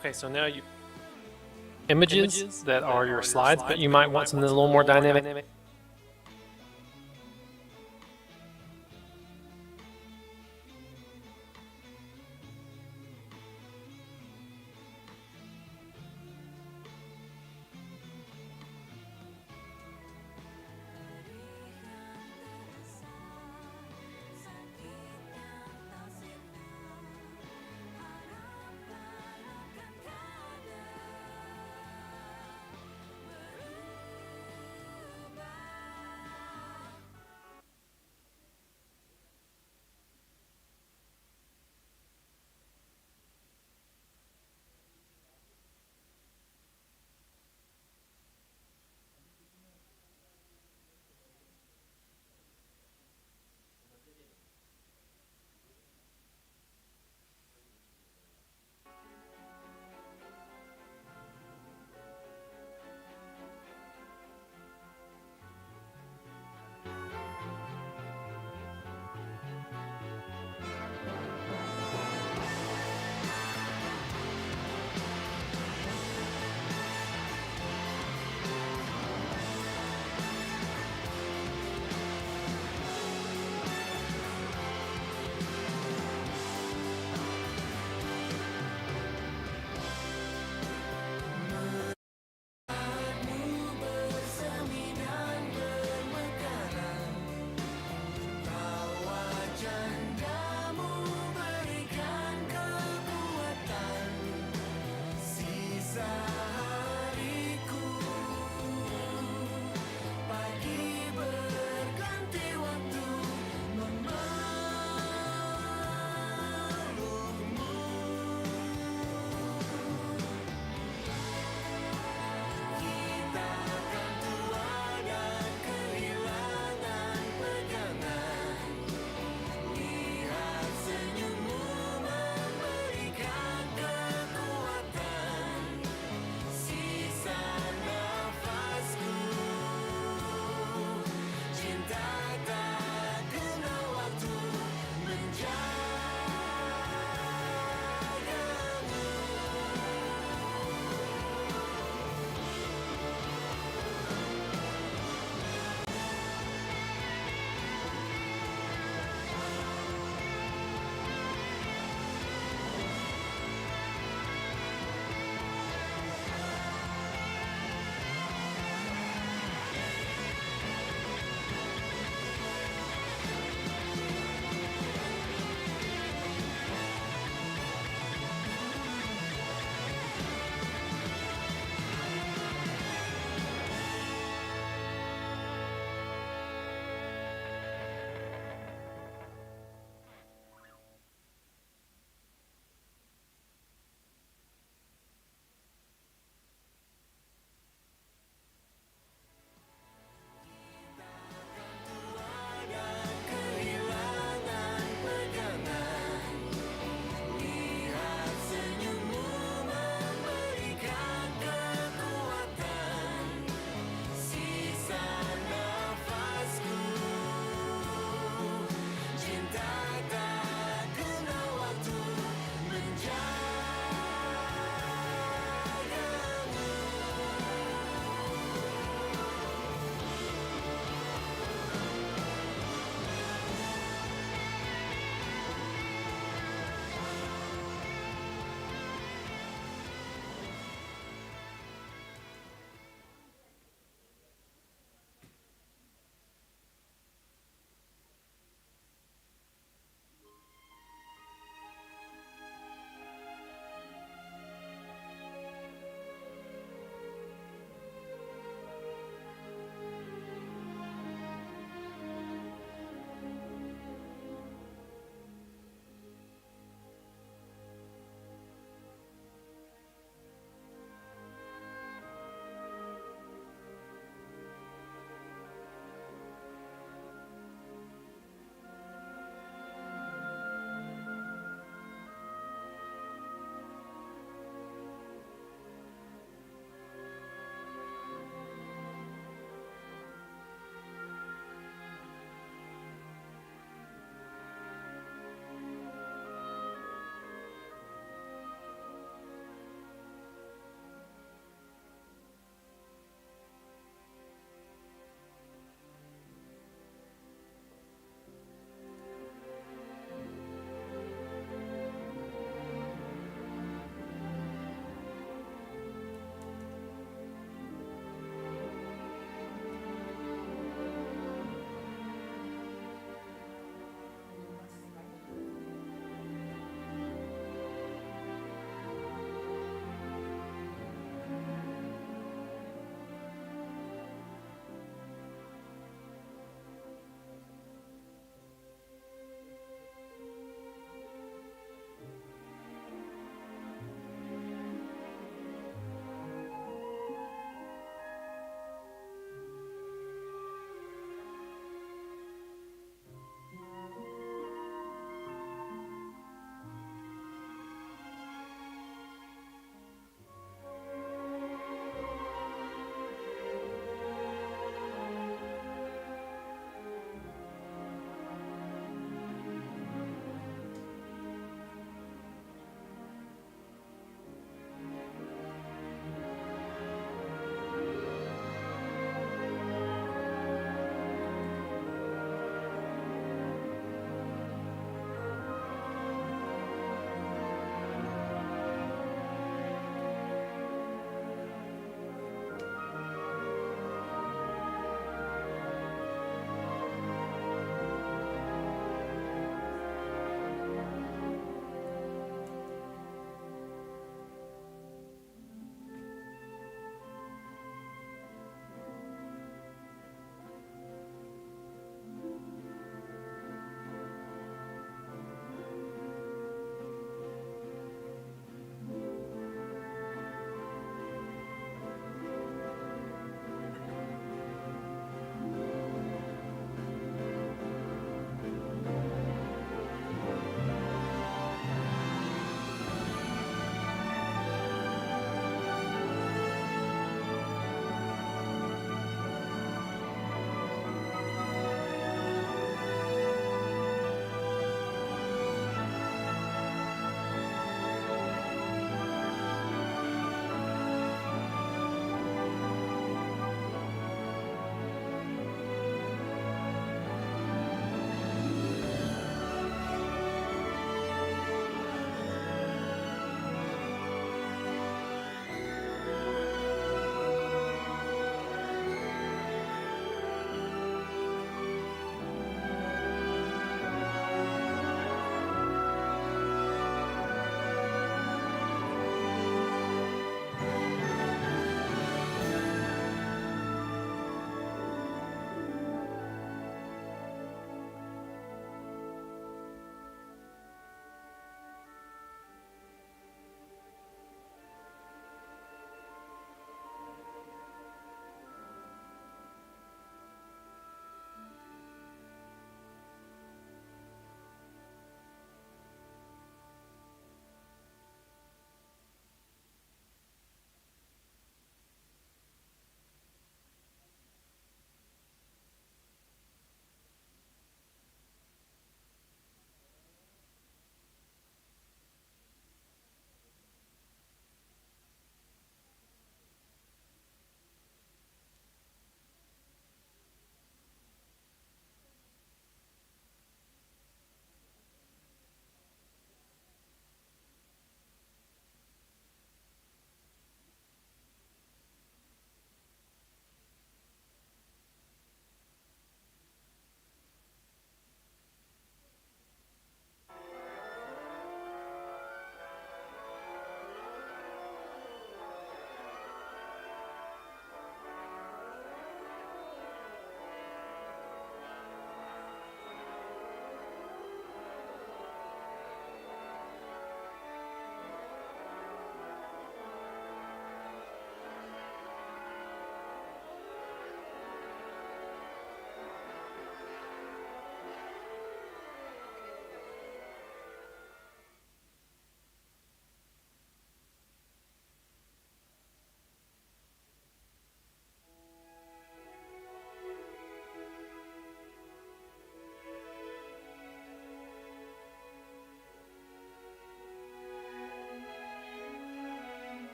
Okay, so now you images that are your slides, but you might want something a little more dynamic.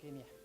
ini ya.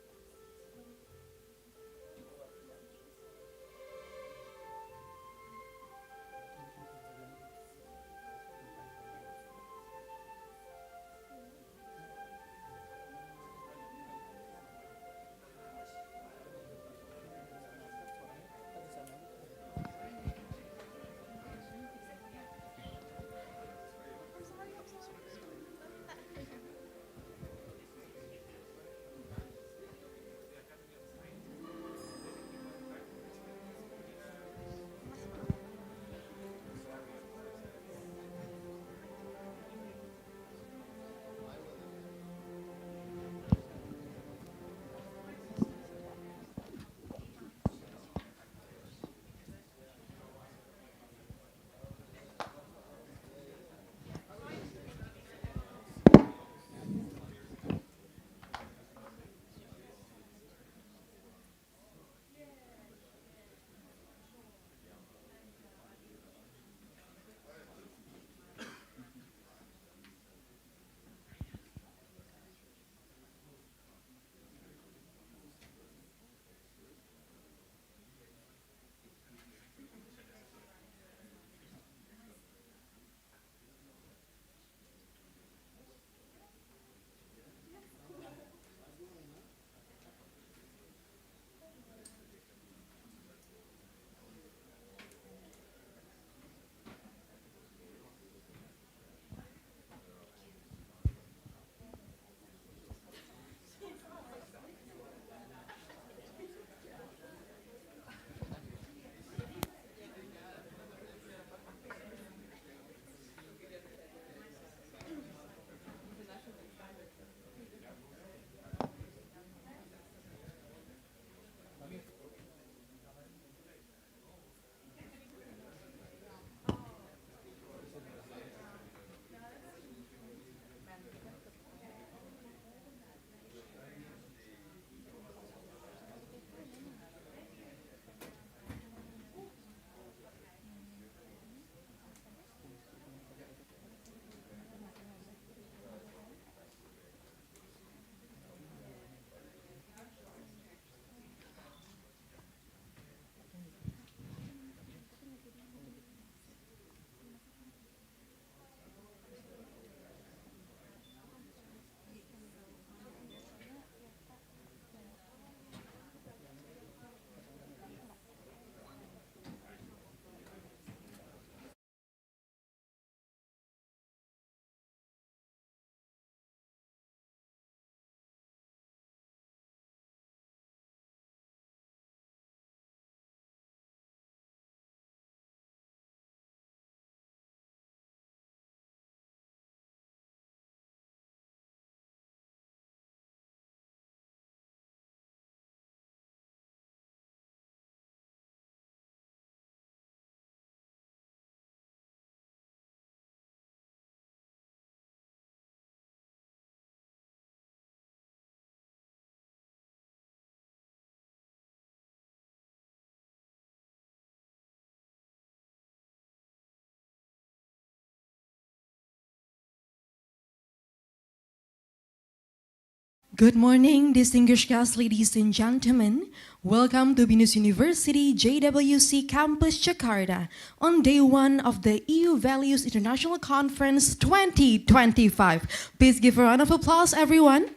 Good morning, distinguished guests, ladies and gentlemen. Welcome to BINUS University JWC Campus Jakarta on day one of the EU Values International Conference 2025. Please give a round of applause, everyone.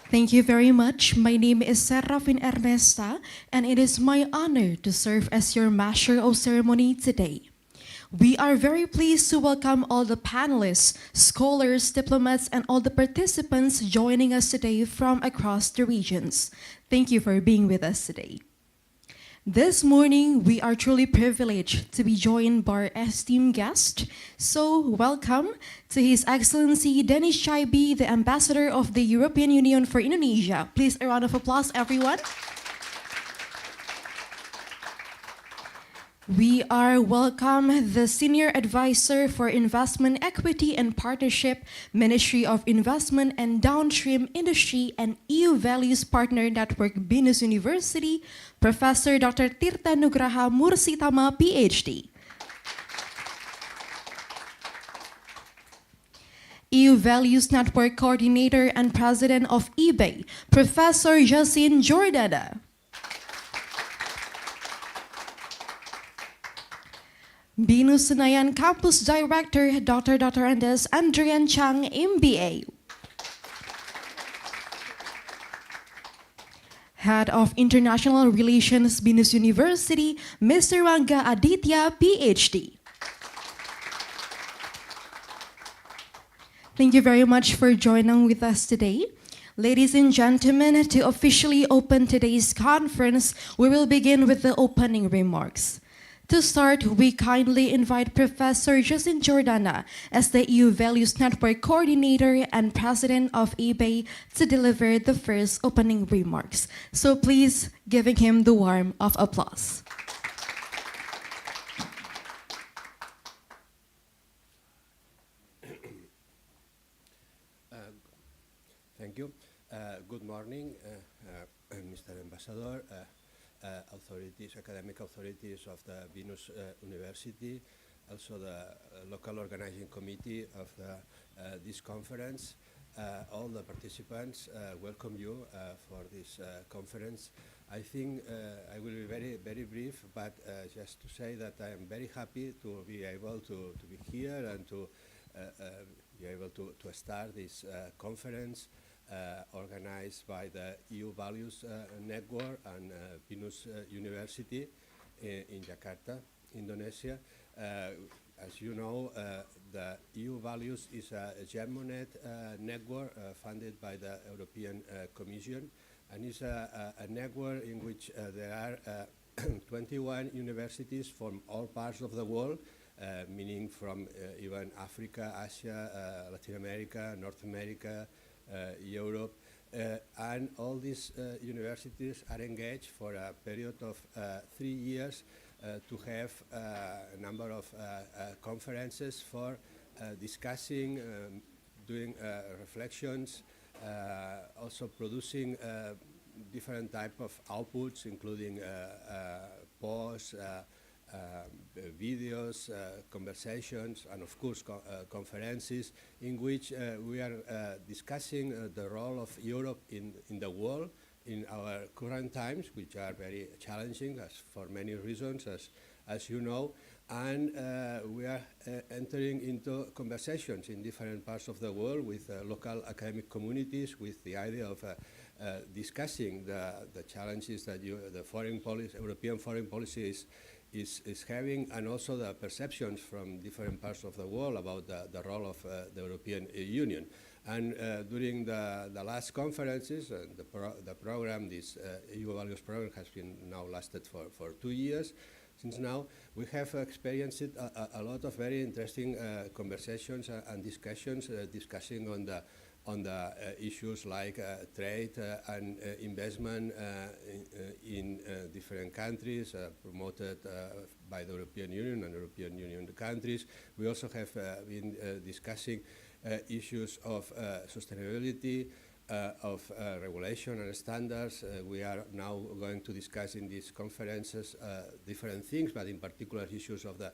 Thank you very much. My name is Serafin Ernesta, and it is my honor to serve as your Master of Ceremony today. We are very pleased to welcome all the panelists, scholars, diplomats, and all the participants joining us today from across the regions. Thank you for being with us today. This morning, we are truly privileged to be joined by our esteemed guest. So, welcome to His Excellency Denis Chaibi, the Ambassador of the European Union for Indonesia. Please, a round of applause, everyone. We are welcome the Senior Advisor for Investment Equity and Partnership, Ministry of Investment and Downstream Industry and EU Values Partner Network, BINUS University, Professor Dr. Tirta Nugraha Mursitama, PhD. EU Values Network Coordinator and President of IBEI, Professor Yasin Jordana. BINUS Senayan Campus Director, Dr. Andes Andrian Chang, MBA. Head of International Relations, BINUS University, Mr. Ranga Aditya, PhD. Thank you very much for joining with us today. Ladies and gentlemen, to officially open today's conference, we will begin with the opening remarks. To start, we kindly invite Professor Yasin Jordana as the EU Values Network Coordinator and President of IBEI to deliver the first opening remarks. So please, giving him the warm of applause. Thank you. Good morning, Mr. Ambassador, authorities, academic authorities of the BINUS University, also the local organizing committee of this conference, all the participants, welcome you for this conference. I think I will be very brief, but just to say that I am very happy to be able to be here and to be able to start this conference organized by the EU Values Network and BINUS University in Jakarta, Indonesia. As you know, the EU Values is a Germanet network funded by the European Commission, and is a network in which there are 21 universities from all parts of the world, meaning from even Africa, Asia, Latin America, North America, Europe, and all these universities are engaged for a period of 3 years to have a number of conferences for discussing, doing reflections, also producing different type of outputs, including posts, videos, conversations, and of course conferences in which we are discussing the role of Europe in the world in our current times, which are very challenging for many reasons, as you know, and we are entering into conversations in different parts of the world with local academic communities with the idea of discussing the challenges that the foreign policy, European foreign policy is having, and also the perceptions from different parts of the world about the role of the European Union. And during the last conferences, the program, this EU Values program, has been now lasted for 2 years. Since now, we have experienced a lot of very interesting conversations and discussions, discussing on the issues like trade and investment in different countries, promoted by the European Union and European Union countries. We also have been discussing issues of sustainability, of regulation and standards. We are now going to discuss in these conferences different things, but in particular issues of the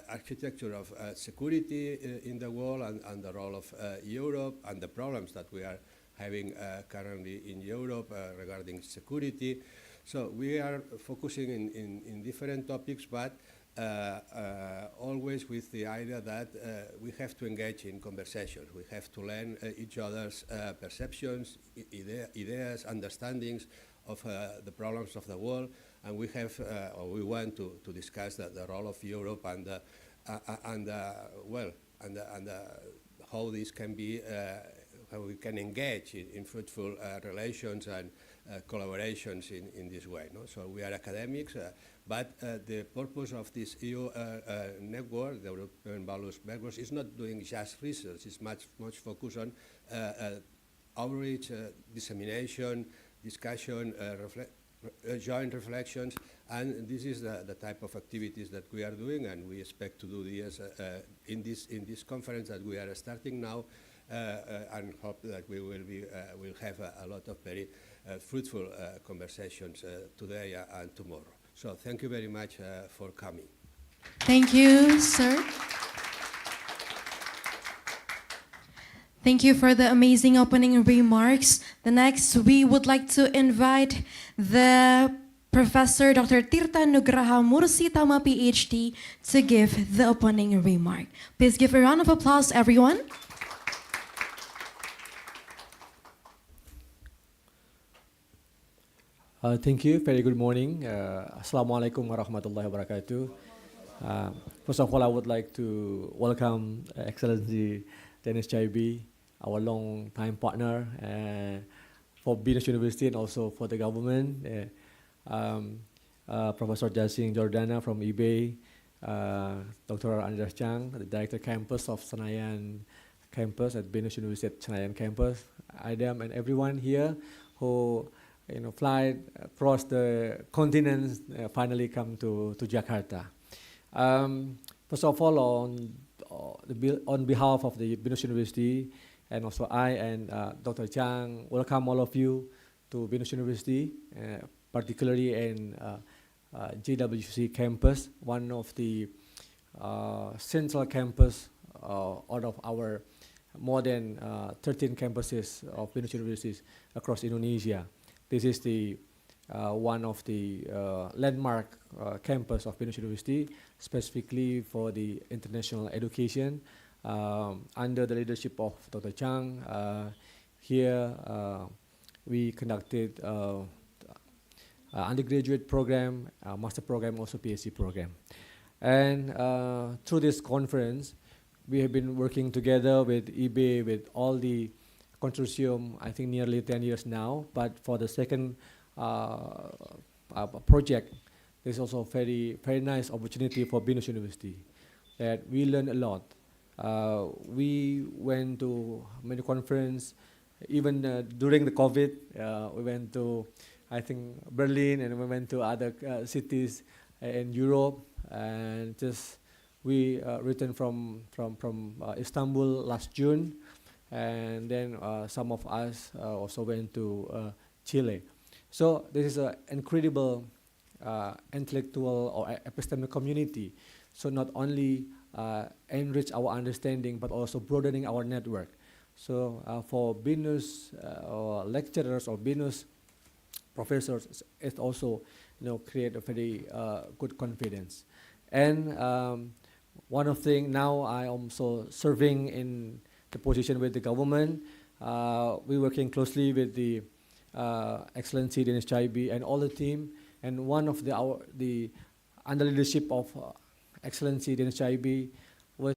architecture of security in the world, and the role of Europe, and the problems that we are having currently in Europe regarding security. So we are focusing in different topics, but always with the idea that we have to engage in conversations. We have to learn each other's perceptions, ideas, understandings of the problems of the world, and we have, or we want to discuss the role of Europe and how this can be, how we can engage in fruitful relations and collaborations in this way. No? So we are academics, but the purpose of this EU network, the European Values Network, is not doing just research. It's much focused on outreach, dissemination, discussion, joint reflections, and this is the type of activities that we are doing, and we expect to do this in this conference that we are starting now, and hope that we will have a lot of very fruitful conversations today and tomorrow. So thank you very much for coming. Thank you, sir. Thank you for the amazing opening remarks. The next, we would like to invite the Professor Dr. Tirta Nugraha Mursitama, PhD, to give the opening remark. Please give a round of applause, everyone. Thank you. Very good morning. Assalamualaikum warahmatullahi wabarakatuh. First of all, I would like to welcome Excellency Dennis Chaibi, our long-time partner for BINUS University and also for the government. Professor Jasing Jordana from IBEI, Dr. Andreas Chang, the Director Campus of Senayan Campus at BINUS University at Senayan Campus, Adam, and everyone here who fly across the continents, finally come to Jakarta. First of all, on behalf of the BINUS University, and also I and Dr. Chang welcome all of you to BINUS University, particularly in JWC campus, one of the central campus out of our more than 13 campuses of BINUS universities across Indonesia. This is the one of the landmark campus of BINUS University, specifically for the international education, under the leadership of Dr. Chang. Here we conducted undergraduate program, master program, also PhD program. And through this conference, we have been working together with IBEI, with all the consortium, I think nearly 10 years now, but for the second project, there's also a very nice opportunity for BINUS University that we learned a lot. We went to many conferences, even during the COVID, we went to, I think, Berlin, and we went to other cities in Europe, and just we returned from Istanbul last June, and then some of us also went to Chile. So this is an incredible intellectual or epistemic community. So not only enrich our understanding, but also broadening our network. So for BINUS lecturers or BINUS professors, it also create a very good confidence. And one of the things, now I am also serving in the position with the government. We're working closely with the Excellency Dennis Chaibi and all the team. And one of the under leadership of Excellency Dennis Chaibi was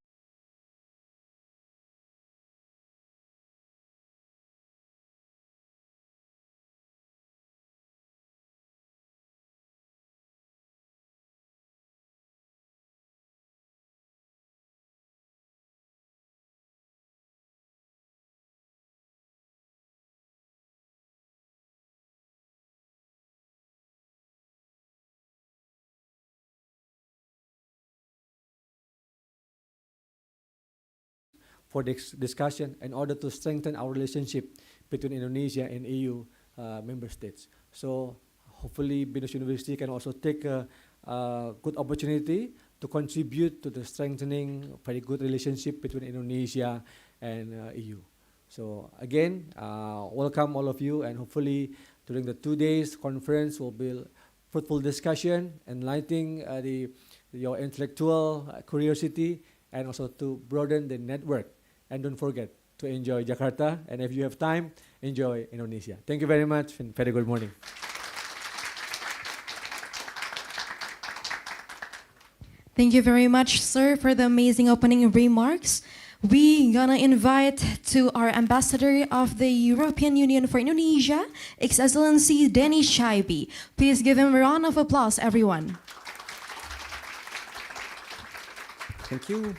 for this discussion in order to strengthen our relationship between Indonesia and EU member states. So hopefully BINUS University can also take a good opportunity to contribute to the strengthening very good relationship between Indonesia and EU. So again, welcome all of you, and hopefully during the 2 days conference will be fruitful discussion, enlightening your intellectual curiosity, and also to broaden the network. And don't forget to enjoy Jakarta, and if you have time, enjoy Indonesia. Thank you very much, and very good morning. Thank you very much, sir, for the amazing opening remarks. We're gonna invite to our ambassador of the European Union for Indonesia, His Excellency Dennis Chaibi. Please give him a round of applause, everyone. Thank you,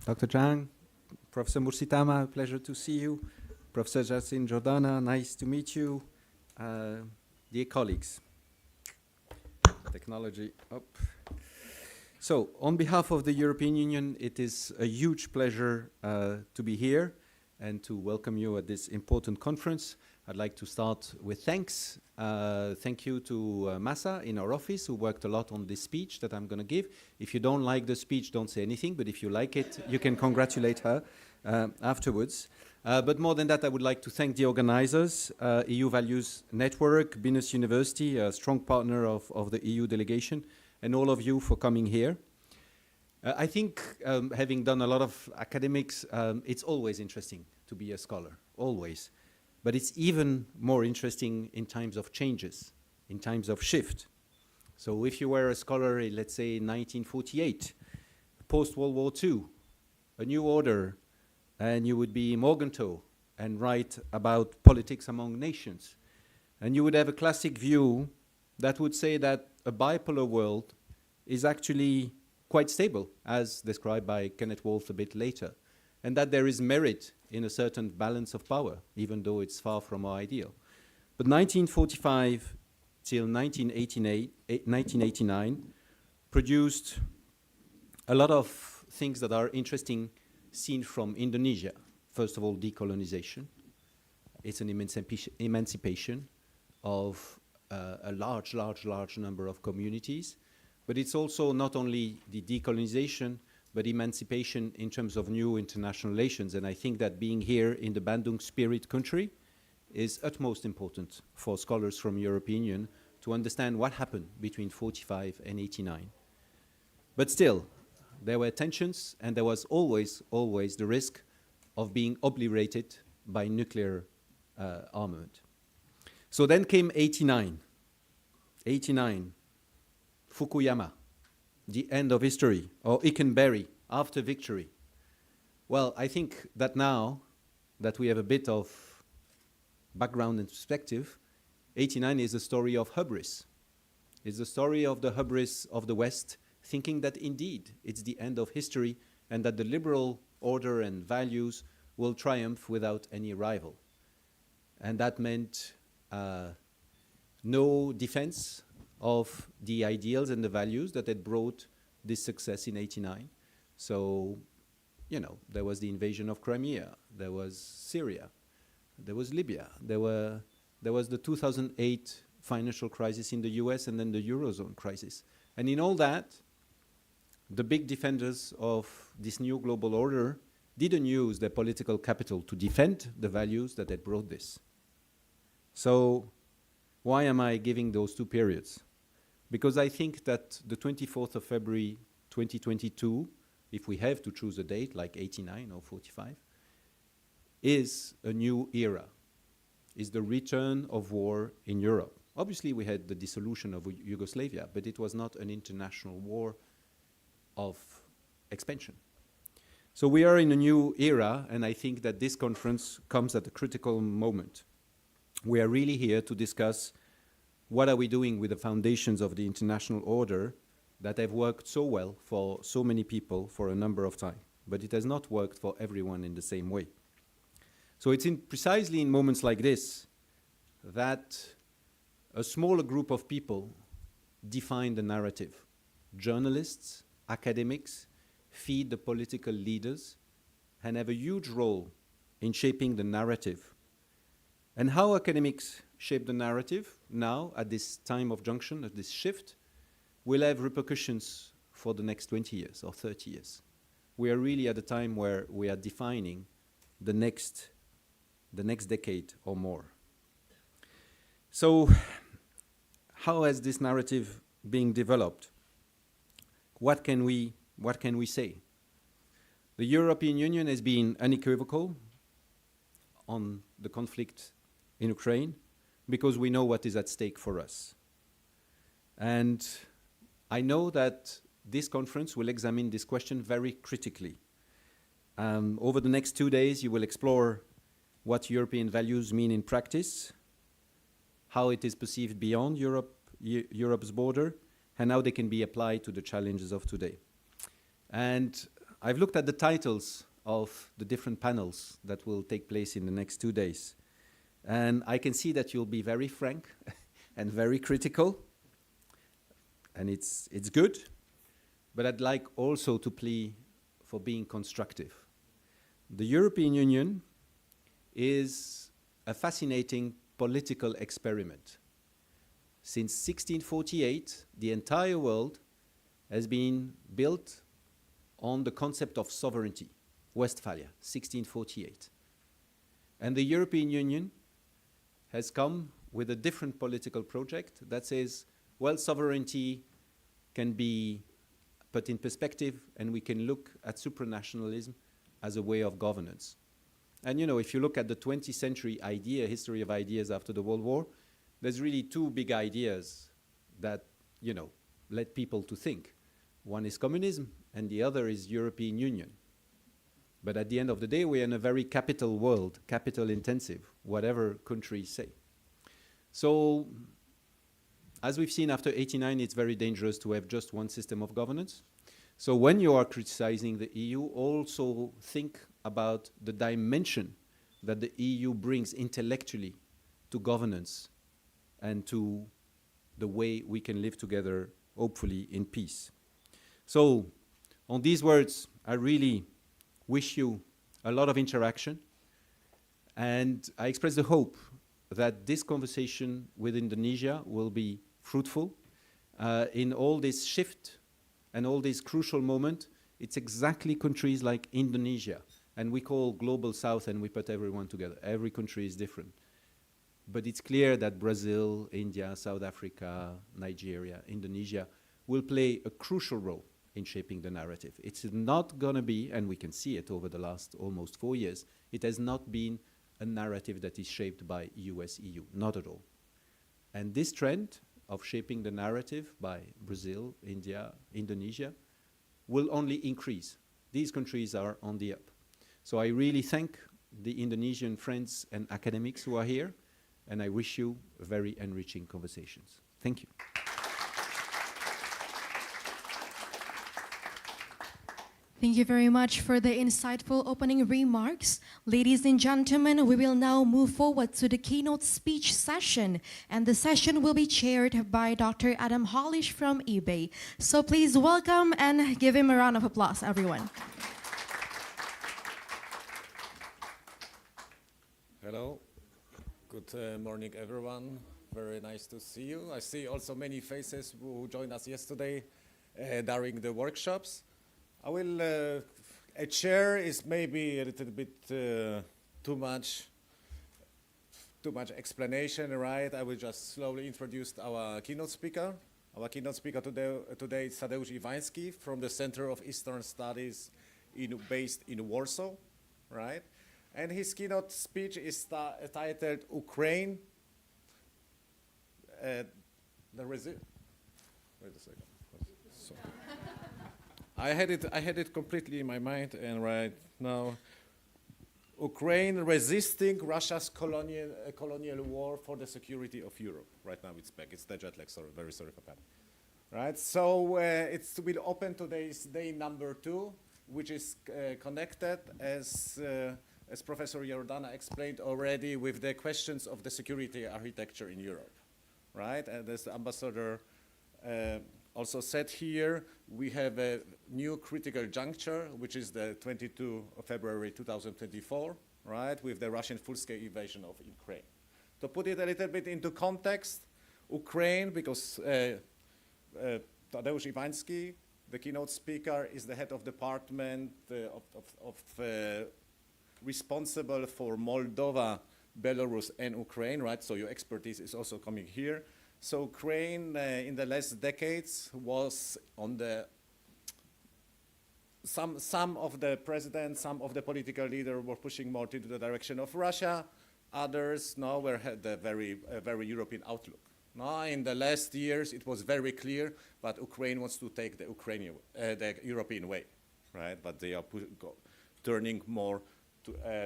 Dr. Chang, Professor Mursitama, pleasure to see you. Professor Jasin Jordana, nice to meet you. Dear colleagues, technology up. So, on behalf of the European Union, it is a huge pleasure to be here and to welcome you at this important conference. I'd like to start with thanks. Thank you to Masa in our office, who worked a lot on this speech that I'm going to give. If you don't like the speech, don't say anything, but if you like it, you can congratulate her afterwards. But more than that, I would like to thank the organizers, EU Values Network, BINUS University, a strong partner of the EU delegation, and all of you for coming here. I think, having done a lot of academics, it's always interesting to be a scholar, always. But it's even more interesting in times of changes, in times of shift. So if you were a scholar in, let's say, 1948, post-World War II, a new order, and you would be Morgenthau and write about politics among nations. And you would have a classic view that would say that a bipolar world is actually quite stable, as described by Kenneth Wolff a bit later, and that there is merit in a certain balance of power, even though it's far from our ideal. But 1945 till 1989 produced a lot of things that are interesting seen from Indonesia. First of all, decolonization. It's an emancipation of a large number of communities. But it's also not only the decolonization, but emancipation in terms of new international relations. And I think that being here in the Bandung Spirit country is utmost important for scholars from European Union to understand what happened between 45 and 89. But still, there were tensions, and there was always the risk of being obliterated by nuclear armament. So then came 89. Fukuyama, the end of history, or Ikenberry, after victory. Well, I think that now that we have a bit of background and perspective, 89 is a story of hubris. It's the story of the hubris of the West, thinking that indeed it's the end of history and that the liberal order and values will triumph without any rival. And that meant no defense of the ideals and the values that had brought this success in 89. So, you know, there was the invasion of Crimea, there was Syria, there was Libya, there was the 2008 financial crisis in the US, and then the Eurozone crisis. And in all that, the big defenders of this new global order didn't use their political capital to defend the values that had brought this. So why am I giving those two periods? Because I think that the 24th of February 2022, if we have to choose a date like 89 or 45, is a new era, is the return of war in Europe. Obviously, we had the dissolution of Yugoslavia, but it was not an international war of expansion. So we are in a new era, and I think that this conference comes at a critical moment. We are really here to discuss what are we doing with the foundations of the international order that have worked so well for so many people for a number of time, but it has not worked for everyone in the same way. So it's precisely in moments like this that a smaller group of people define the narrative. Journalists, academics, feed the political leaders, and have a huge role in shaping the narrative. And how academics shape the narrative now at this time of junction, at this shift, will have repercussions for the next 20 years or 30 years. We are really at a time where we are defining the next decade or more. So how has this narrative been developed? What can we say? The European Union has been unequivocal on the conflict in Ukraine because we know what is at stake for us. And I know that this conference will examine this question very critically. Over the next 2 days, you will explore what European values mean in practice, how it is perceived beyond Europe's border, and how they can be applied to the challenges of today. And I've looked at the titles of the different panels that will take place in the next 2 days. And I can see that you'll be very frank and very critical, and it's good, but I'd like also to plea for being constructive. The European Union is a fascinating political experiment. Since 1648, the entire world has been built on the concept of sovereignty. Westphalia, 1648. And the European Union has come with a different political project that says, well, sovereignty can be put in perspective, and we can look at supranationalism as a way of governance. And you know, if you look at the 20th century history of ideas after the World War, there's really two big ideas that, you know, led people to think. One is communism, and the other is European Union. But at the end of the day, we're in a very capital world, capital intensive, whatever countries say. So, as we've seen after '89, it's very dangerous to have just one system of governance. So when you are criticizing the EU, also think about the dimension that the EU brings intellectually to governance and to the way we can live together, hopefully in peace. So, on these words, I really wish you a lot of interaction, and I express the hope that this conversation with Indonesia will be fruitful. In all this shift and all this crucial moment, it's exactly countries like Indonesia, and we call Global South and we put everyone together. Every country is different. But it's clear that Brazil, India, South Africa, Nigeria, Indonesia will play a crucial role in shaping the narrative. It's not going to be, and we can see it over the last almost 4 years, it has not been a narrative that is shaped by US-EU, not at all. And this trend of shaping the narrative by Brazil, India, Indonesia will only increase. These countries are on the up. So I really thank the Indonesian friends and academics who are here, and I wish you very enriching conversations. Thank you. Thank you very much for the insightful opening remarks. Ladies and gentlemen, we will now move forward to the keynote speech session, and the session will be chaired by Dr. Adam Hollish from IBEI. So please welcome and give him a round of applause, everyone. Hello. Good morning, everyone. Very nice to see you. I see also many faces who joined us yesterday during the workshops. I will, a chair is maybe a little bit too much explanation, right? I will just slowly introduce our keynote speaker. Our keynote speaker today is Tadeusz Iwański from the Center of Eastern Studies based in Warsaw, right? And his keynote speech is titled Ukraine. Wait a second. So. I had it completely in my mind, and right now, Ukraine resisting Russia's colonial war for the security of Europe. Right now it's back. It's the jet lag. Sorry, very sorry for that. Right. So it will open today's day number 2, which is connected as Professor Jordana explained already with the questions of the security architecture in Europe. Right. And as the ambassador also said here, we have a new critical juncture, which is the 22 of February 2024, right, with the Russian full-scale invasion of Ukraine. To put it a little bit into context, Ukraine, because Tadeusz Iwański, the keynote speaker, is the head of department responsible for Moldova, Belarus, and Ukraine, right? So your expertise is also coming here. So Ukraine, in the last decades, was on the some of the presidents, some of the political leaders were pushing more to the direction of Russia. Others now had a very European outlook. Now, in the last years, it was very clear that Ukraine wants to take the European way, right? But they are turning more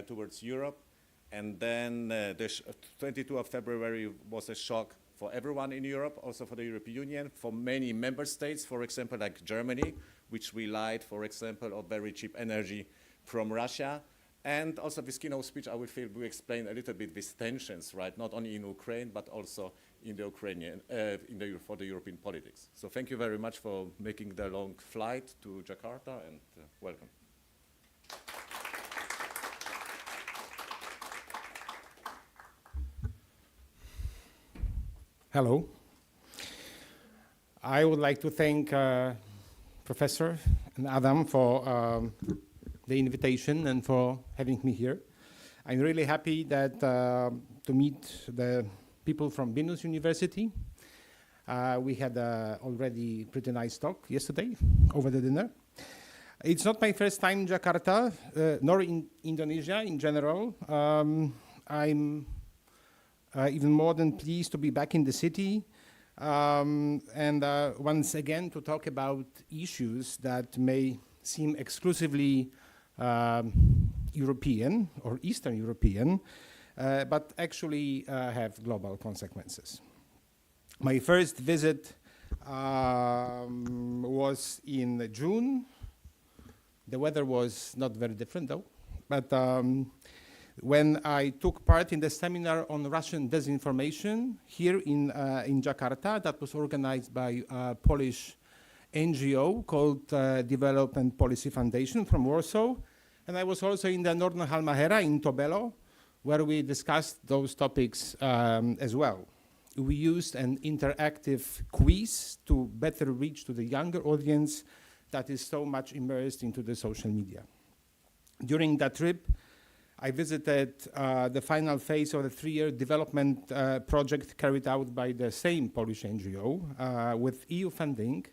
towards Europe. And then the 22 of February was a shock for everyone in Europe, also for the European Union, for many member states, for example, like Germany, which relied, for example, on very cheap energy from Russia. And also this keynote speech, I will feel we explain a little bit these tensions, right? Not only in Ukraine, but also in the Ukrainian, for the European politics. So thank you very much for making the long flight to Jakarta, and welcome. Hello. I would like to thank Professor and Adam for the invitation and for having me here. I'm really happy that to meet the people from BINUS University. We had already pretty nice talk yesterday over the dinner. It's not my first time in Jakarta, nor in Indonesia in general. I'm even more than pleased to be back in the city and once again to talk about issues that may seem exclusively European or Eastern European, but actually have global consequences. My first visit was in June. The weather was not very different though, but when I took part in the seminar on Russian disinformation here in Jakarta, that was organized by a Polish NGO called Development Policy Foundation from Warsaw. And I was also in the Northern Halmahera in Tobelo, where we discussed those topics as well. We used an interactive quiz to better reach to the younger audience that is so much immersed into the social media. During that trip, I visited the final phase of the 3-year development project carried out by the same Polish NGO with EU funding,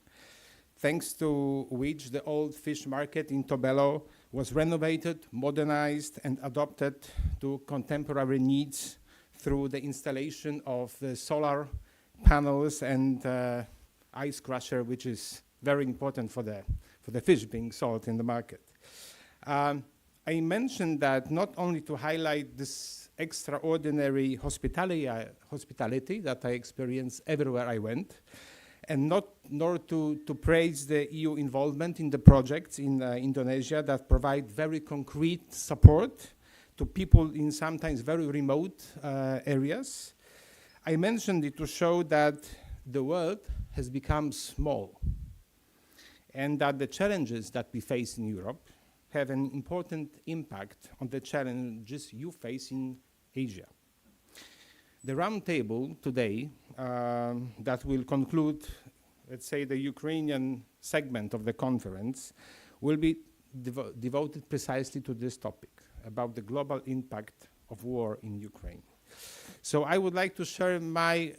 thanks to which the old fish market in Tobelo was renovated, modernized, and adapted to contemporary needs through the installation of the solar panels and ice crusher, which is very important for the fish being sold in the market. I mentioned that not only to highlight this extraordinary hospitality that I experienced everywhere I went, and nor to praise the EU involvement in the projects in Indonesia that provide very concrete support to people in sometimes very remote areas. I mentioned it to show that the world has become small and that the challenges that we face in Europe have an important impact on the challenges you face in Asia. The roundtable today that will conclude, let's say, the Ukrainian segment of the conference will be devoted precisely to this topic, about the global impact of war in Ukraine. So I would like to share my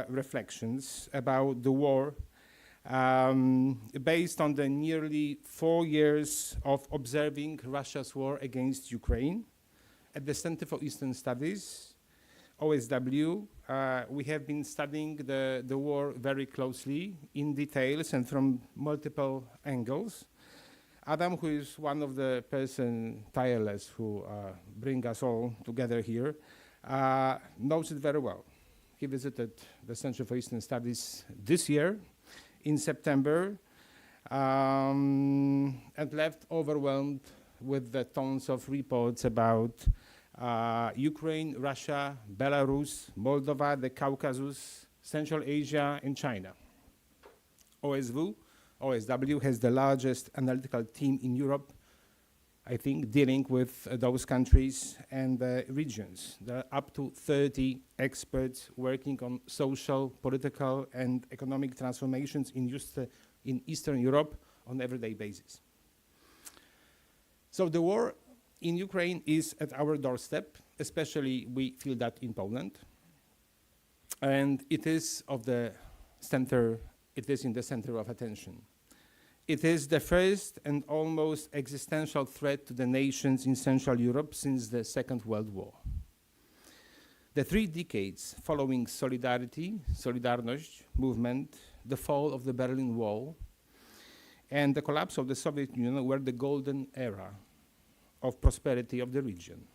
reflections about the war based on the nearly 4 years of observing Russia's war against Ukraine. At the Center for Eastern Studies, OSW, we have been studying the war very closely, in details and from multiple angles. Adam, who is one of the person tireless who bring us all together here, knows it very well. He visited the Center for Eastern Studies this year in September and left overwhelmed with the tons of reports about Ukraine, Russia, Belarus, Moldova, the Caucasus, Central Asia, and China. OSW has the largest analytical team in Europe, I think, dealing with those countries and regions. There are up to 30 experts working on social, political, and economic transformations in Eastern Europe on an everyday basis. So the war in Ukraine is at our doorstep, especially we feel that in Poland. And it is in the center of attention. It is the first and almost existential threat to the nations in Central Europe since the Second World War. The 3 decades following Solidarność movement, the fall of the Berlin Wall, and the collapse of the Soviet Union were the golden era of prosperity of the region.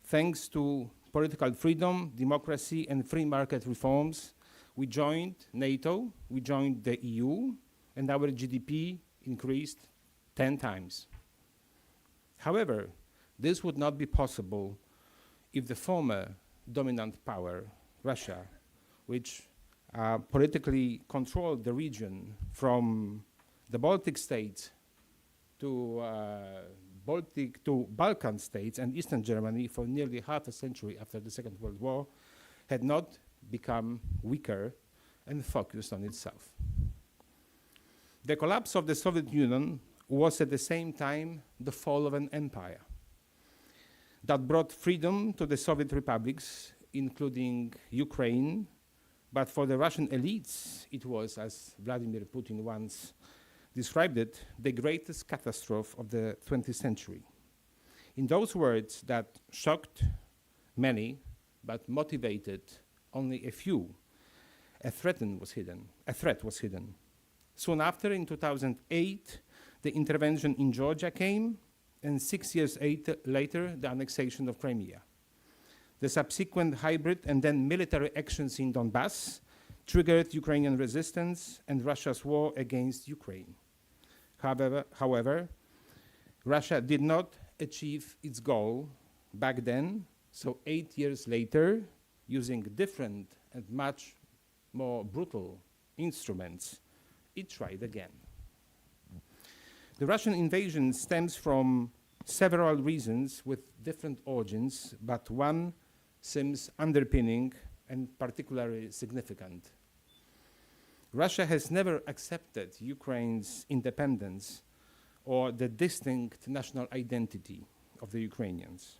Thanks to political freedom, democracy, and free market reforms, we joined NATO, we joined the EU, and our GDP increased 10 times. However, this would not be possible if the former dominant power, Russia, which politically controlled the region from the Baltic states to Balkan states and Eastern Germany for nearly half a century after the Second World War, had not become weaker and focused on itself. The collapse of the Soviet Union was at the same time the fall of an empire. that brought freedom to the Soviet republics, including Ukraine. But for the Russian elites, it was, as Vladimir Putin once described it, the greatest catastrophe of the 20th century. In those words that shocked many, but motivated only a few, a threat was hidden. Soon after, in 2008, the intervention in Georgia came, and 6 years later, the annexation of Crimea. The subsequent hybrid and then military actions in Donbass triggered Ukrainian resistance and Russia's war against Ukraine. However, Russia did not achieve its goal back then, so 8 years later, using different and much more brutal instruments, it tried again. The Russian invasion stems from several reasons with different origins, but one seems underpinning and particularly significant. Russia has never accepted Ukraine's independence or the distinct national identity of the Ukrainians.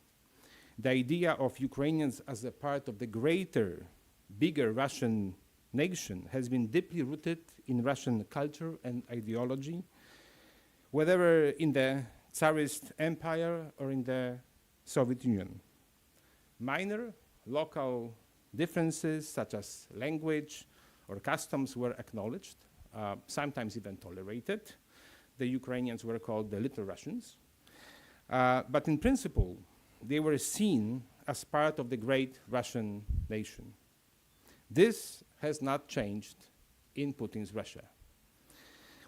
The idea of Ukrainians as a part of the greater, bigger Russian nation has been deeply rooted in Russian culture and ideology, whether in the Tsarist Empire or in the Soviet Union. Minor local differences such as language or customs were acknowledged, sometimes even tolerated. The Ukrainians were called the Little Russians. But in principle, they were seen as part of the great Russian nation. This has not changed in Putin's Russia.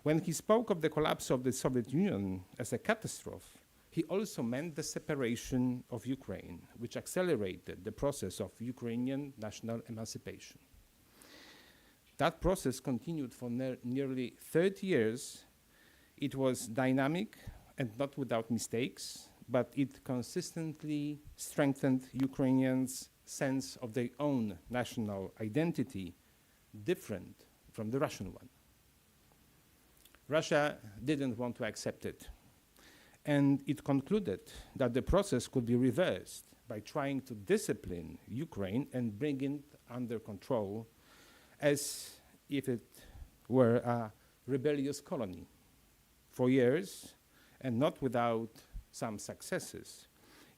When he spoke of the collapse of the Soviet Union as a catastrophe, he also meant the separation of Ukraine, which accelerated the process of Ukrainian national emancipation. That process continued for nearly 30 years. It was dynamic and not without mistakes, but it consistently strengthened Ukrainians' sense of their own national identity, different from the Russian one. Russia didn't want to accept it, and it concluded that the process could be reversed by trying to discipline Ukraine and bring it under control as if it were a rebellious colony. For years, and not without some successes,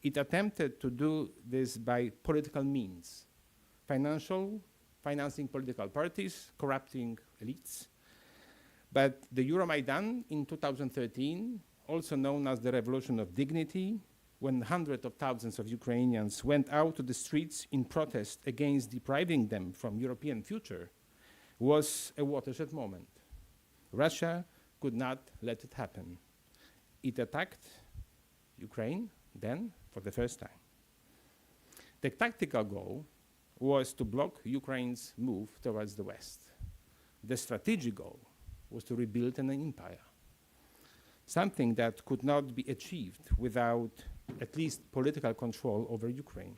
it attempted to do this by political means, financing political parties, corrupting elites. But the Euromaidan in 2013, also known as the Revolution of Dignity, when hundreds of thousands of Ukrainians went out to the streets in protest against depriving them from European future, was a watershed moment. Russia could not let it happen. It attacked Ukraine then for the first time. The tactical goal was to block Ukraine's move towards the West. The strategic goal was to rebuild an empire, something that could not be achieved without at least political control over Ukraine.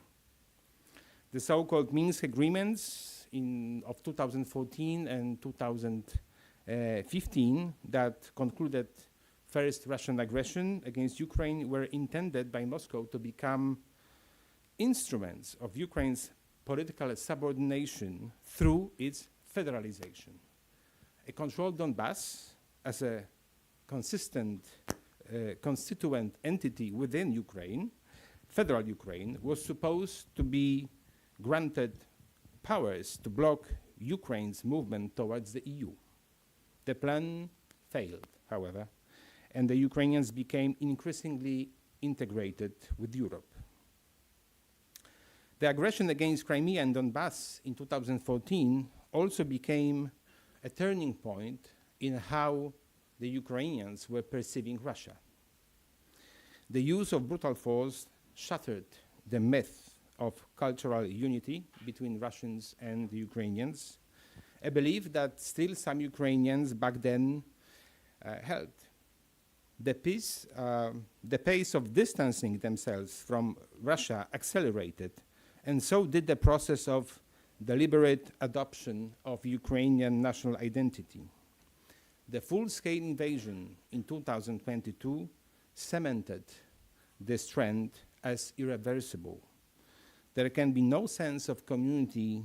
The so-called Minsk agreements of 2014 and 2015 that concluded first Russian aggression against Ukraine were intended by Moscow to become instruments of Ukraine's political subordination through its federalization. A controlled Donbass as a consistent constituent entity within Ukraine, federal Ukraine, was supposed to be granted powers to block Ukraine's movement towards the EU. The plan failed, however, and the Ukrainians became increasingly integrated with Europe. The aggression against Crimea and Donbass in 2014 also became a turning point in how the Ukrainians were perceiving Russia. The use of brutal force shattered the myth of cultural unity between Russians and the Ukrainians, a belief that still some Ukrainians back then held. The pace of distancing themselves from Russia accelerated, and so did the process of deliberate adoption of Ukrainian national identity. The full-scale invasion in 2022 cemented this trend as irreversible. There can be no sense of community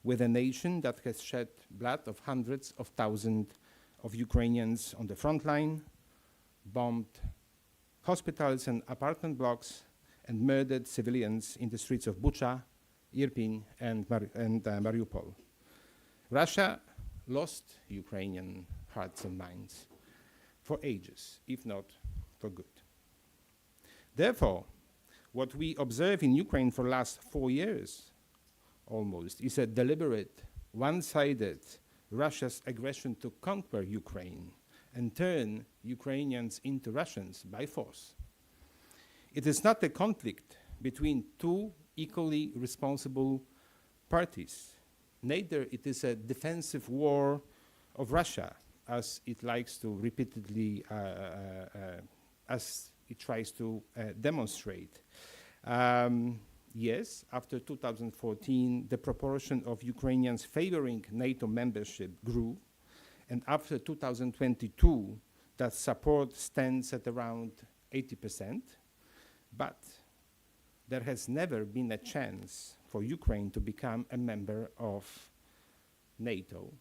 with a nation that has shed blood of hundreds of thousands of Ukrainians on the front line, bombed hospitals and apartment blocks, and murdered civilians in the streets of Bucha, Irpin, and Mariupol. Russia lost Ukrainian hearts and minds for ages, if not for good. Therefore, what we observe in Ukraine for the last 4 years almost is a deliberate, one-sided Russia's aggression to conquer Ukraine and turn Ukrainians into Russians by force. It is not a conflict between two equally responsible parties. Neither it is a defensive war of Russia, as it likes to repeatedly, as it tries to demonstrate. Yes, after 2014, the proportion of Ukrainians favoring NATO membership grew, and after 2022, that support stands at around 80%, but there has never been a chance for Ukraine to become a member of NATO,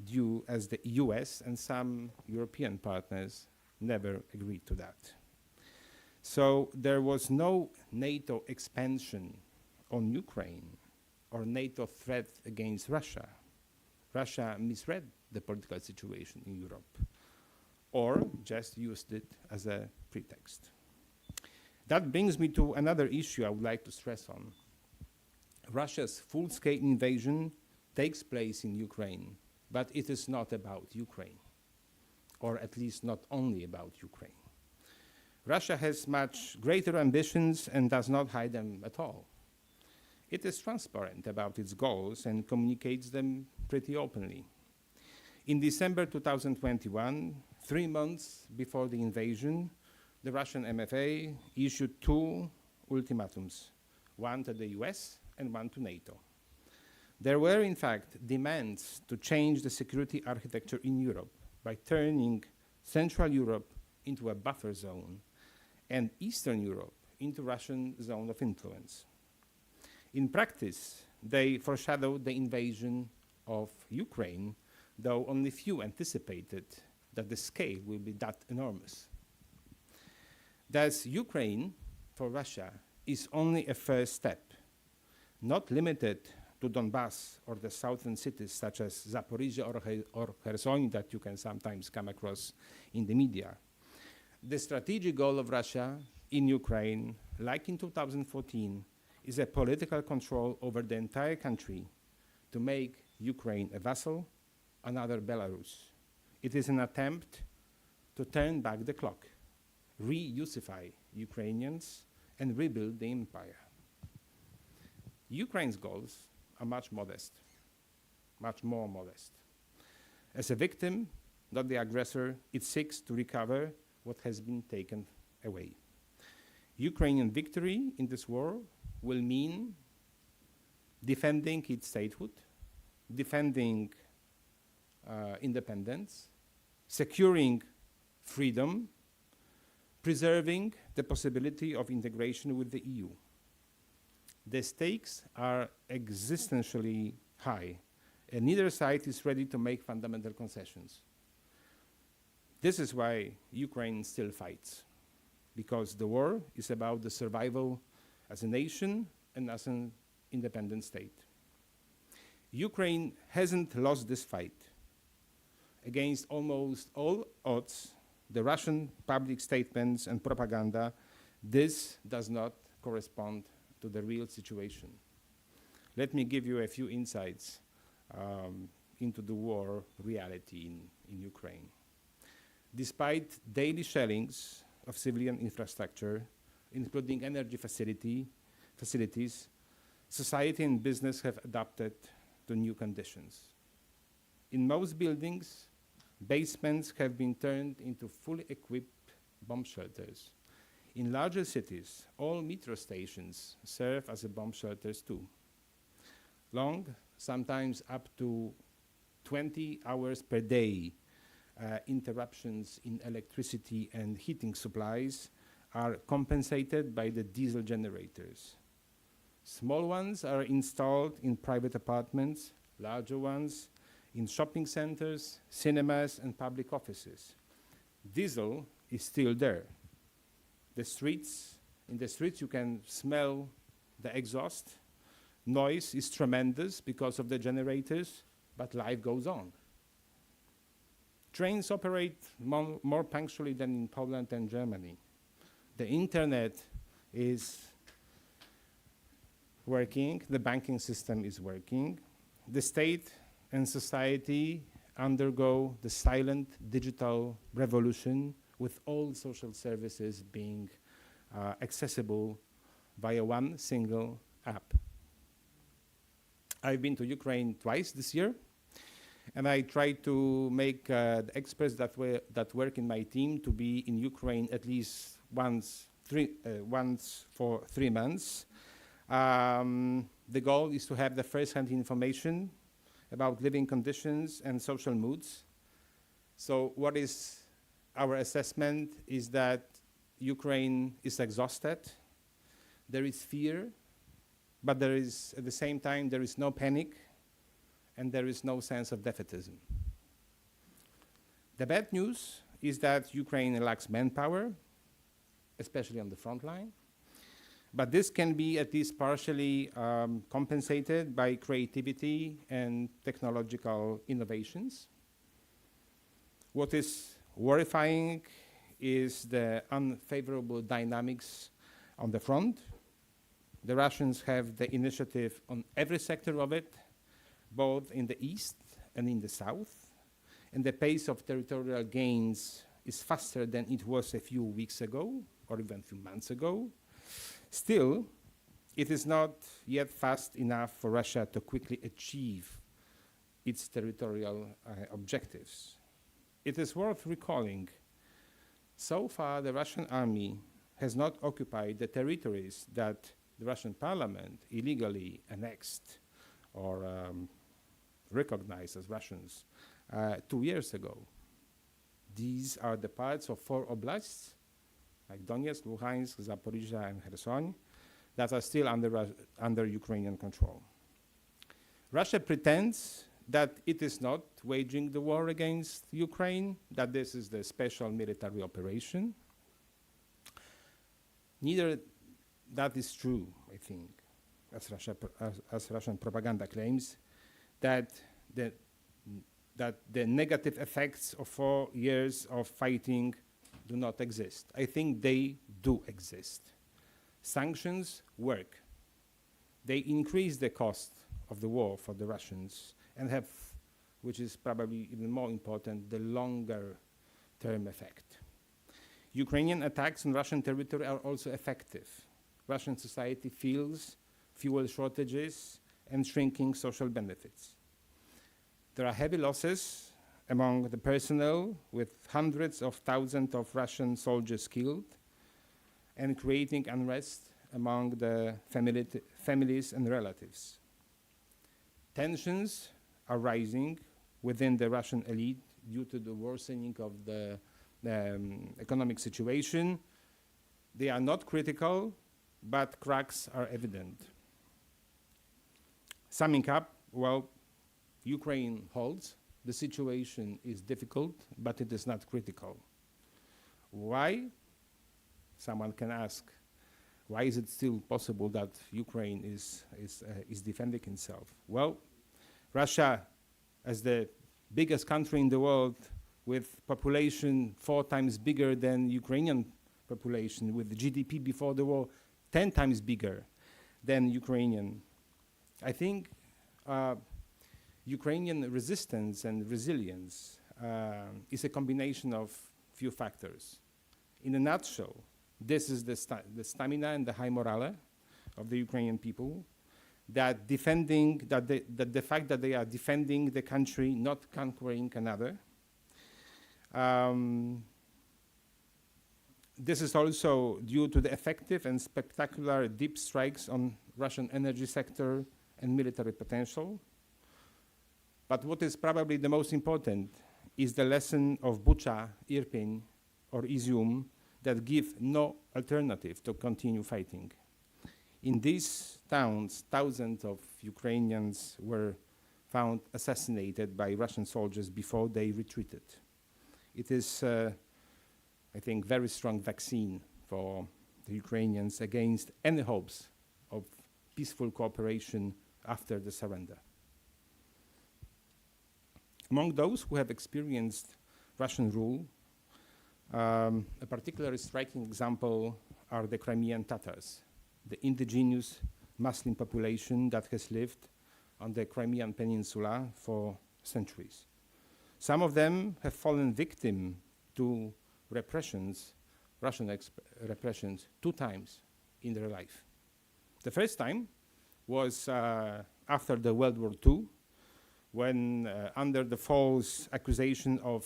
due as the US and some European partners never agreed to that. So there was no NATO expansion on Ukraine or NATO threat against Russia. Russia misread the political situation in Europe or just used it as a pretext. That brings me to another issue I would like to stress on. Russia's full-scale invasion takes place in Ukraine, but it is not about Ukraine, or at least not only about Ukraine. Russia has much greater ambitions and does not hide them at all. It is transparent about its goals and communicates them pretty openly. In December 2021, 3 months before the invasion, the Russian MFA issued 2 ultimatums, one to the US and one to NATO. There were, in fact, demands to change the security architecture in Europe by turning Central Europe into a buffer zone and Eastern Europe into Russian zone of influence. In practice, they foreshadowed the invasion of Ukraine, though only few anticipated that the scale will be that enormous. Thus, Ukraine, for Russia, is only a first step, not limited to Donbass or the southern cities such as Zaporizhia or Kherson that you can sometimes come across in the media. The strategic goal of Russia in Ukraine, like in 2014, is a political control over the entire country to make Ukraine a vassal, another Belarus. It is an attempt to turn back the clock, re-Russify Ukrainians, and rebuild the empire. Ukraine's goals are much more modest. As a victim, not the aggressor, it seeks to recover what has been taken away. Ukrainian victory in this war will mean defending its statehood, defending independence, securing freedom, preserving the possibility of integration with the EU. The stakes are existentially high, and neither side is ready to make fundamental concessions. This is why Ukraine still fights, because the war is about the survival as a nation and as an independent state. Ukraine hasn't lost this fight. Against almost all odds, the Russian public statements and propaganda, this does not correspond to the real situation. Let me give you a few insights into the war reality in Ukraine. Despite daily shellings of civilian infrastructure, including energy facilities, society and business have adapted to new conditions. In most buildings, basements have been turned into fully equipped bomb shelters. In larger cities, all metro stations serve as bomb shelters too. Long, sometimes up to 20 hours per day, interruptions in electricity and heating supplies are compensated by the diesel generators. Small ones are installed in private apartments, larger ones in shopping centers, cinemas, and public offices. Diesel is still there. In the streets you can smell the exhaust. Noise is tremendous because of the generators, but life goes on. Trains operate more punctually than in Poland and Germany. The internet is working, the banking system is working. The state and society undergo the silent digital revolution with all social services being accessible via one single app. I've been to Ukraine twice this year, and I try to make the experts that work in my team to be in Ukraine at least once for 3 months. The goal is to have the first-hand information about living conditions and social moods. So what is our assessment is that Ukraine is exhausted. There is fear, but there is, at the same time, there is no panic, and there is no sense of defeatism. The bad news is that Ukraine lacks manpower, especially on the front line. But this can be at least partially compensated by creativity and technological innovations. What is worrying is the unfavorable dynamics on the front. The Russians have the initiative on every sector of it, both in the east and in the south. And the pace of territorial gains is faster than it was a few weeks ago, or even a few months ago. Still, it is not yet fast enough for Russia to quickly achieve its territorial objectives. It is worth recalling, so far the Russian army has not occupied the territories that the Russian parliament illegally annexed or recognized as Russians 2 years ago. These are the parts of 4 oblasts, like Donetsk, Luhansk, Zaporizhia, and Kherson, that are still under Ukrainian control. Russia pretends that it is not waging the war against Ukraine, that this is the special military operation. Neither that is true, I think, as Russian propaganda claims, that the negative effects of 4 years of fighting do not exist. I think they do exist. Sanctions work. They increase the cost of the war for the Russians and have, which is probably even more important, the longer term effect. Ukrainian attacks on Russian territory are also effective. Russian society feels fuel shortages and shrinking social benefits. There are heavy losses among the personnel, with hundreds of thousands of Russian soldiers killed, and creating unrest among the families and relatives. Tensions are rising within the Russian elite due to the worsening of the economic situation. They are not critical, but cracks are evident. Summing up, well, Ukraine holds. The situation is difficult, but it is not critical. Why? Someone can ask, why is it still possible that Ukraine is defending itself? Well, Russia, as the biggest country in the world, with population 4 times bigger than Ukrainian population, with the GDP before the war 10 times bigger than Ukrainian, I think Ukrainian resistance and resilience is a combination of few factors. In a nutshell, this is the stamina and the high morale of the Ukrainian people, that the fact that they are defending the country, not conquering another. This is also due to the effective and spectacular deep strikes on Russian energy sector and military potential. But what is probably the most important is the lesson of Bucha, Irpin, or Izium that give no alternative to continue fighting. In these towns, thousands of Ukrainians were found assassinated by Russian soldiers before they retreated. It is, I think, very strong vaccine for the Ukrainians against any hopes of peaceful cooperation after the surrender. Among those who have experienced Russian rule, a particularly striking example are the Crimean Tatars, the indigenous Muslim population that has lived on the Crimean Peninsula for centuries. Some of them have fallen victim to repressions, Russian repressions, 2 times in their life. The first time was after the World War II, when under the false accusation of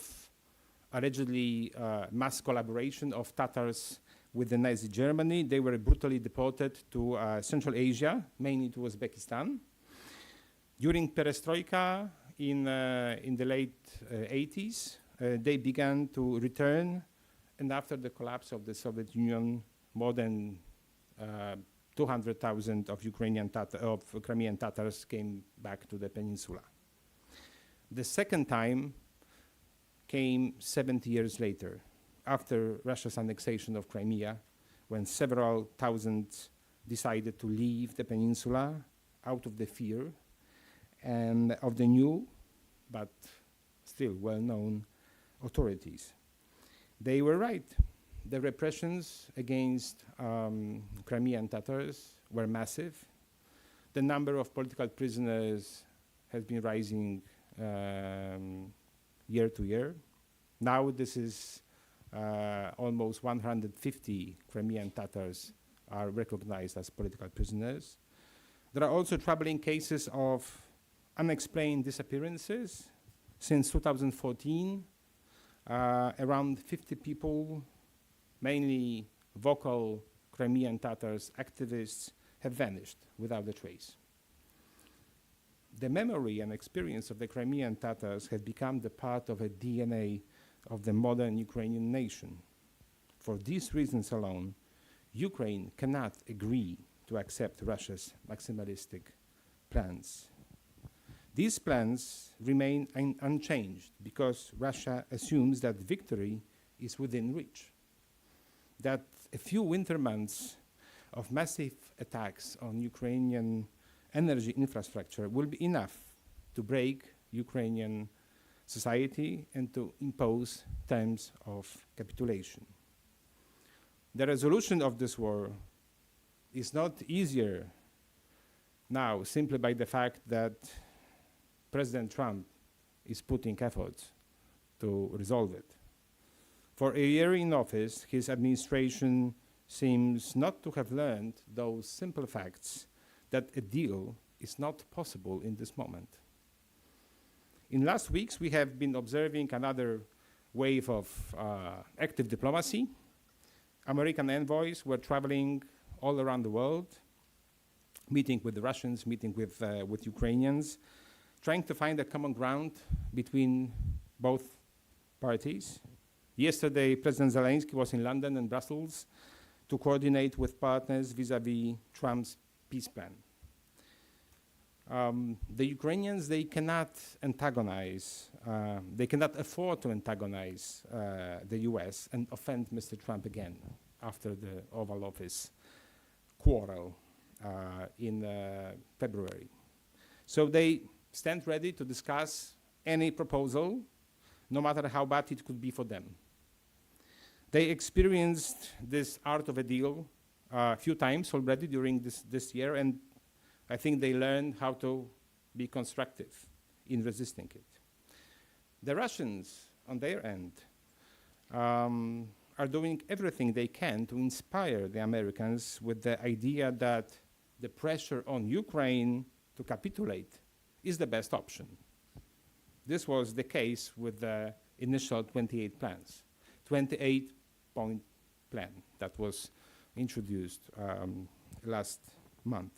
allegedly mass collaboration of Tatars with the Nazi Germany, they were brutally deported to Central Asia, mainly to Uzbekistan. During perestroika in the late 80s, they began to return, and after the collapse of the Soviet Union, more than 200,000 of Crimean Tatars came back to the peninsula. The second time came 70 years later, after Russia's annexation of Crimea, when several thousand decided to leave the peninsula out of the fear and of the new, but still well-known authorities. They were right. The repressions against Crimean Tatars were massive. The number of political prisoners has been rising year to year. Now this is almost 150 Crimean Tatars are recognized as political prisoners. There are also troubling cases of unexplained disappearances. Since 2014, around 50 people, mainly vocal Crimean Tatars activists, have vanished without a trace. The memory and experience of the Crimean Tatars have become the part of a DNA of the modern Ukrainian nation. For these reasons alone, Ukraine cannot agree to accept Russia's maximalistic plans. These plans remain unchanged because Russia assumes that victory is within reach, that a few winter months of massive attacks on Ukrainian energy infrastructure will be enough to break Ukrainian society and to impose terms of capitulation. The resolution of this war is not easier now simply by the fact that President Trump is putting efforts to resolve it. For a year in office, his administration seems not to have learned those simple facts that a deal is not possible in this moment. In last weeks, we have been observing another wave of active diplomacy. American envoys were traveling all around the world, meeting with the Russians, meeting with Ukrainians, trying to find a common ground between both parties. Yesterday, President Zelensky was in London and Brussels to coordinate with partners vis-à-vis Trump's peace plan. The Ukrainians, they cannot antagonize, they cannot afford to antagonize the US and offend Mr. Trump again after the Oval Office quarrel in February. So they stand ready to discuss any proposal, no matter how bad it could be for them. They experienced this art of a deal a few times already during this year, and I think they learned how to be constructive in resisting it. The Russians, on their end, are doing everything they can to inspire the Americans with the idea that the pressure on Ukraine to capitulate is the best option. This was the case with the initial 28 plans, 28-point plan that was introduced last month.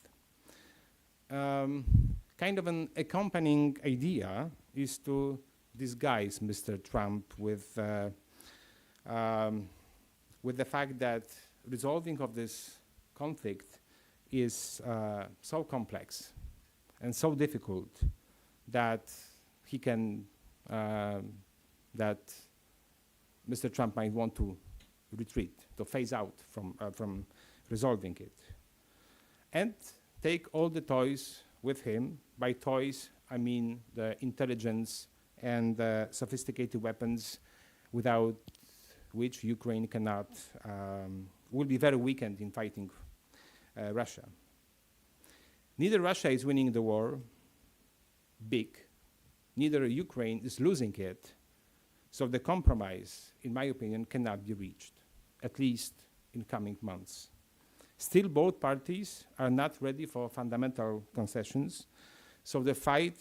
Kind of an accompanying idea is to disguise Mr. Trump with with the fact that resolving of this conflict is so complex and so difficult that he can, that Mr. Trump might want to retreat, to phase out from resolving it. And take all the toys with him. By toys, I mean the intelligence and the sophisticated weapons without which Ukraine cannot, will be very weakened in fighting Russia. Neither Russia is winning the war big, neither Ukraine is losing it, so the compromise, in my opinion, cannot be reached, at least in coming months. Still, both parties are not ready for fundamental concessions, so the fight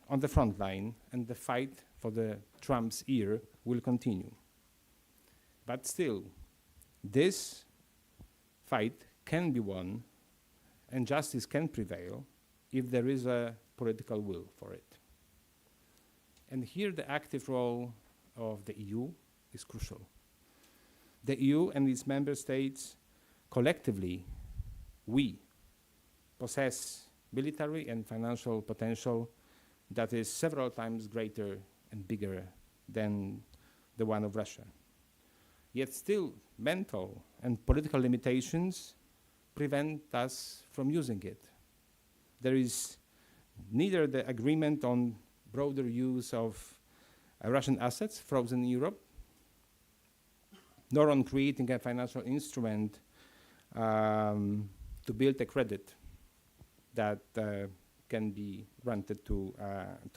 on the front line and the fight for the Trump's ear will continue. But still, this fight can be won and justice can prevail if there is a political will for it. And here the active role of the EU is crucial. The EU and its member states collectively, we possess military and financial potential that is several times greater and bigger than the one of Russia. Yet still, mental and political limitations prevent us from using it. There is neither the agreement on broader use of Russian assets frozen in Europe, nor on creating a financial instrument to build a credit that can be granted to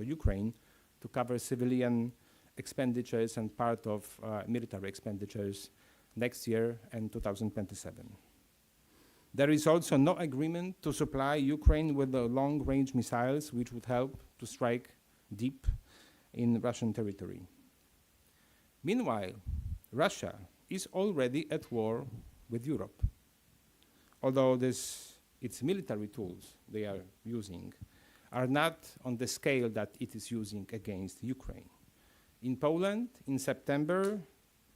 Ukraine to cover civilian expenditures and part of military expenditures next year and 2027. There is also no agreement to supply Ukraine with the long-range missiles which would help to strike deep in Russian territory. Meanwhile, Russia is already at war with Europe. Although its military tools they are using are not on the scale that it is using against Ukraine. In Poland, in September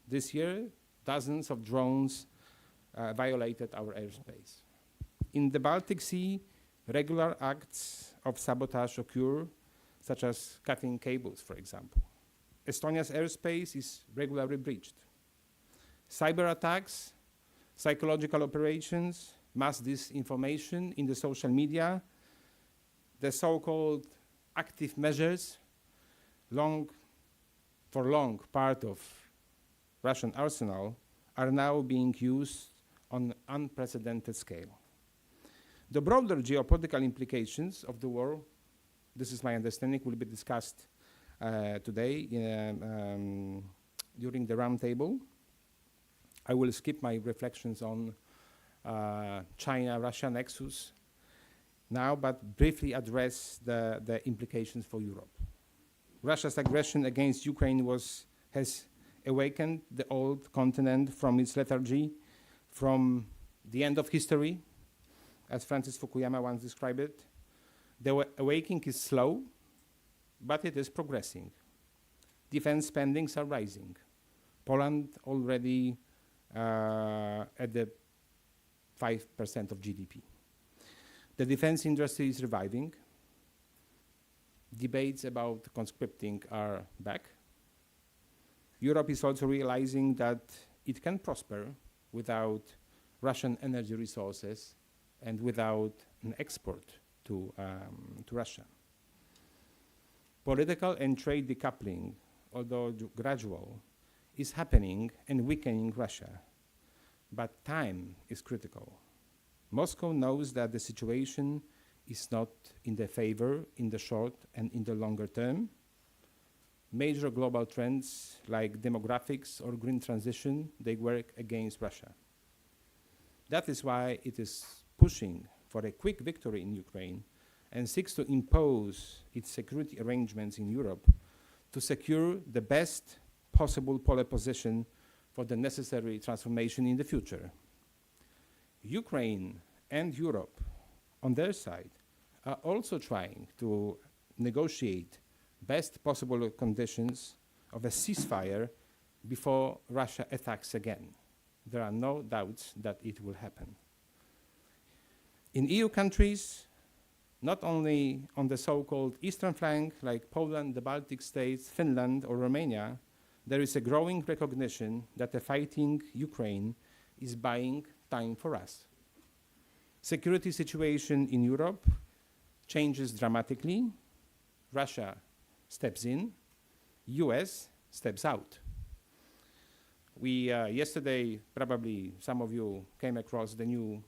this year, dozens of drones violated our airspace. In the Baltic Sea, regular acts of sabotage occur, such as cutting cables, for example. Estonia's airspace is regularly breached. Cyber attacks, psychological operations, mass disinformation in the social media, the so-called active measures, long part of Russian arsenal, are now being used on unprecedented scale. The broader geopolitical implications of the war, this is my understanding, will be discussed today during the roundtable. I will skip my reflections on China-Russia nexus now, but briefly address the implications for Europe. Russia's aggression against Ukraine has awakened the old continent from its lethargy, from the end of history, as Francis Fukuyama once described it. The awakening is slow, but it is progressing. Defense spendings are rising. Poland already at the 5% of GDP. The defense industry is reviving. Debates about conscripting are back. Europe is also realizing that it can prosper without Russian energy resources and without an export to Russia. Political and trade decoupling, although gradual, is happening and weakening Russia. But time is critical. Moscow knows that the situation is not in their favor in the short and in the longer term. Major global trends like demographics or green transition, they work against Russia. That is why it is pushing for a quick victory in Ukraine and seeks to impose its security arrangements in Europe to secure the best possible pole position for the necessary transformation in the future. Ukraine and Europe, on their side, are also trying to negotiate best possible conditions of a ceasefire before Russia attacks again. There are no doubts that it will happen. In EU countries, not only on the so-called eastern flank, like Poland, the Baltic states, Finland, or Romania, there is a growing recognition that the fighting Ukraine is buying time for us. Security situation in Europe changes dramatically. Russia steps in, US steps out. We, yesterday, probably some of you came across the new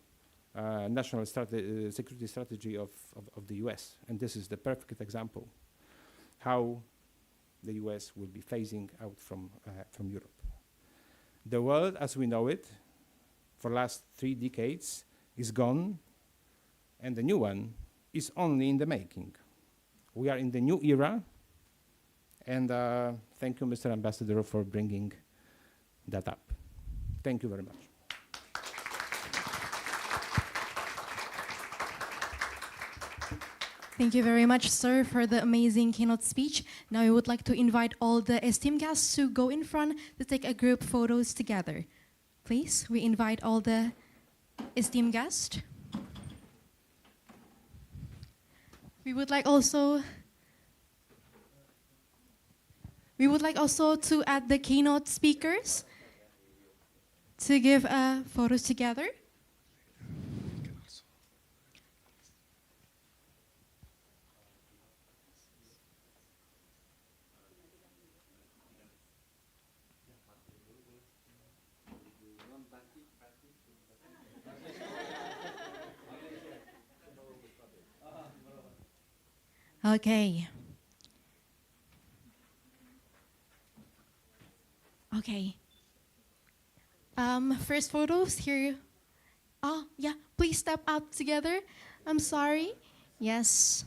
national security strategy of the US, and this is the perfect example how the US will be phasing out from Europe. The world as we know it for the last 3 decades is gone, and the new one is only in the making. We are in the new era, and thank you, Mr. Ambassador, for bringing that up. Thank you very much. Thank you very much, sir, for the amazing keynote speech. Now I would like to invite all the esteemed guests to go in front to take a group photos together. Please, we invite all the esteemed guests. We would like also to add the keynote speakers to give photos together. Okay. Okay. First photos here. Oh, yeah, please step up together. I'm sorry. Yes.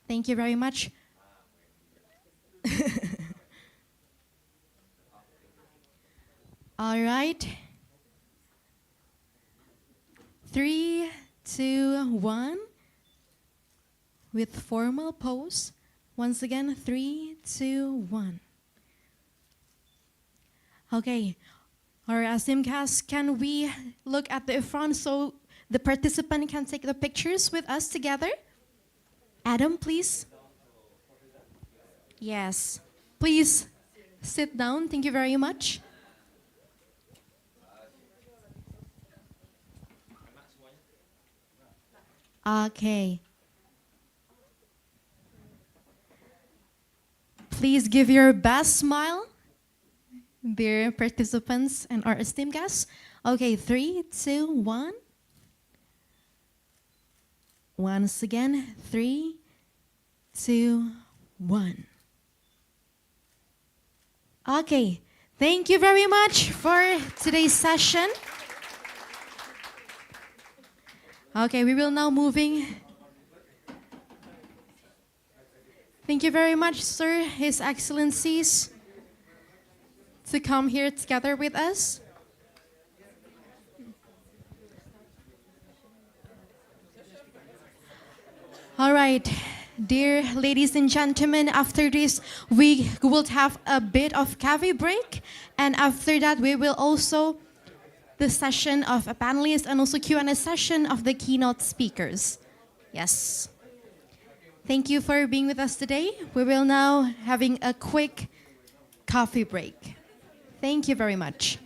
Thank you very much. All right. 3, 2, 1. With formal pose. Once again, 3, 2, 1. Okay. Our Simcast, can we look at the front so the participant can take the pictures with us together? Adam, please. Yes. Please sit down. Thank you very much. Okay. Please give your best smile, dear participants and our esteemed guests. Okay, 3, 2, 1. Once again, 3, 2, 1. Okay, thank you very much for today's session. Okay, we will now moving. Thank you very much, sir, His Excellencies, to come here together with us. All right, dear ladies and gentlemen, after this, we will have a bit of coffee break, and after that, we will also the session of a panelist and also Q&A session of the keynote speakers. Yes. Thank you for being with us today. We will now having a quick coffee break. Thank you very much.